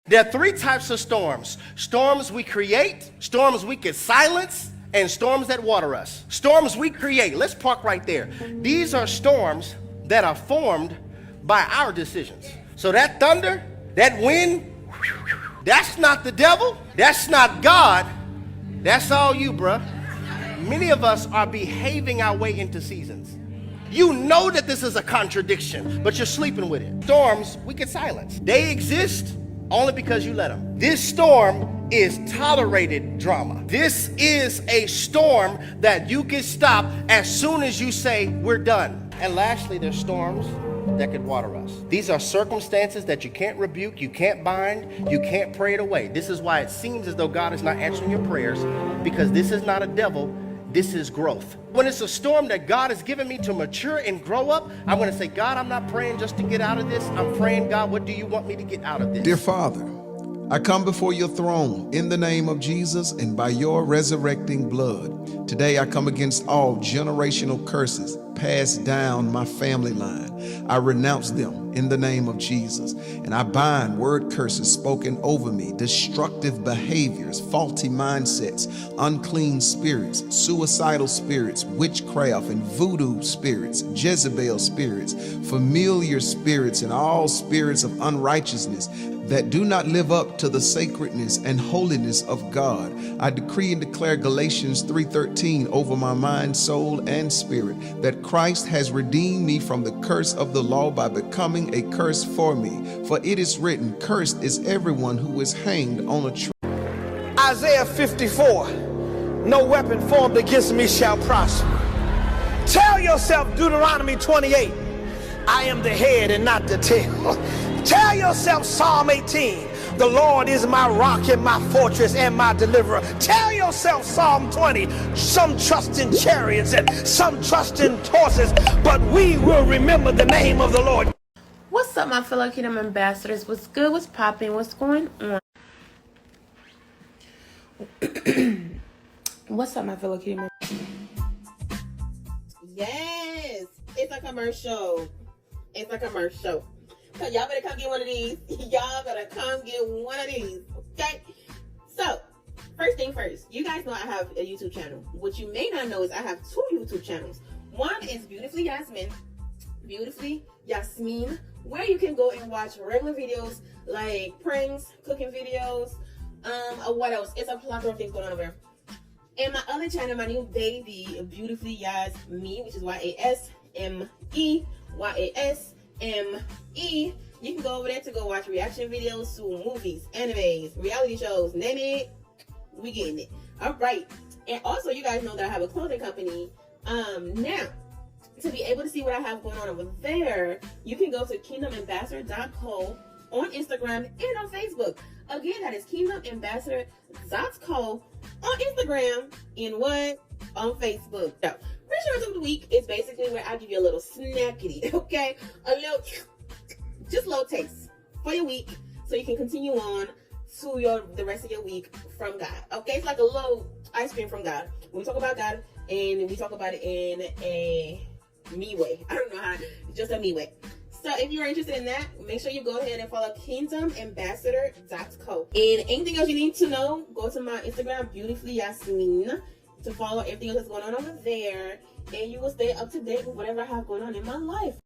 There are three types of storms. Storms we create, storms we can silence, and storms that water us. Storms we create. Let's park right there. These are storms that are formed by our decisions. So that thunder, that wind, that's not the devil. That's not God. That's all you, bruh. Many of us are behaving our way into seasons. You know that this is a contradiction, but you're sleeping with it. Storms we can silence. They exist only because you let them. This storm is tolerated drama. This is a storm that you can stop as soon as you say we're done. And lastly, there's storms that could water us. These are circumstances that you can't rebuke, you can't bind, you can't pray it away. This is why it seems as though God is not answering your prayers, because this is not a devil, this is growth. When it's a storm that God has given me to mature and grow up, I'm going to say, God, I'm not praying just to get out of this. I'm praying, God, what do you want me to get out of this? Dear Father, I come before your throne in the name of Jesus and by your resurrecting blood. Today I come against all generational curses passed down my family line. I renounce them in the name of Jesus, and I bind word curses spoken over me, destructive behaviors, faulty mindsets, unclean spirits, suicidal spirits, witchcraft and voodoo spirits, Jezebel spirits, familiar spirits, and all spirits of unrighteousness that do not live up to the sacredness and holiness of God. I decree and declare Galatians 3:13 over my mind, soul, and spirit, that Christ has redeemed me from the curse of the law by becoming a curse for me. For it is written, cursed is everyone who is hanged on a tree. Isaiah 54, no weapon formed against me shall prosper. Tell yourself Deuteronomy 28, I am the head and not the tail. Tell yourself Psalm 18, the Lord is my rock and my fortress and my deliverer. Tell yourself Psalm 20, some trust in chariots and some trust in horses, but we will remember the name of the Lord. What's up, my fellow Kingdom ambassadors? What's good? What's popping? What's going on? What's up, my fellow Kingdom? Yes, it's a commercial. It's a commercial. So y'all better come get one of these. Y'all better come get one of these. Okay? So, first thing first, you guys know I have a YouTube channel. What you may not know is I have two YouTube channels. One is Beautifully Yasmine, where you can go and watch regular videos like pranks, cooking videos, what else? It's a plethora of things going on over there. And my other channel, my new baby, Beautifully YASME, which is YASME, YASME. You can go over there to go watch reaction videos to movies, animes, reality shows, name it, we getting it. All right. And also, you guys know that I have a clothing company. Now, to be able to see what I have going on over there, you can go to kingdomambassador.co on Instagram and on Facebook. Again, that is kingdomambassador.co on Instagram and what? On Facebook. So, Reassurance of the Week is basically where I give you a little snackity, okay? A little, just a little taste for your week so you can continue on to the rest of your week from God, okay? It's like a little ice cream from God. When we talk about God, and we talk about it in a me way. I don't know how, just a me way. So if you're interested in that, make sure you go ahead and follow kingdomambassador.co. And anything else you need to know, go to my Instagram, Beautifully Yasmine, to follow everything else that's going on over there, and you will stay up to date with whatever I have going on in my life.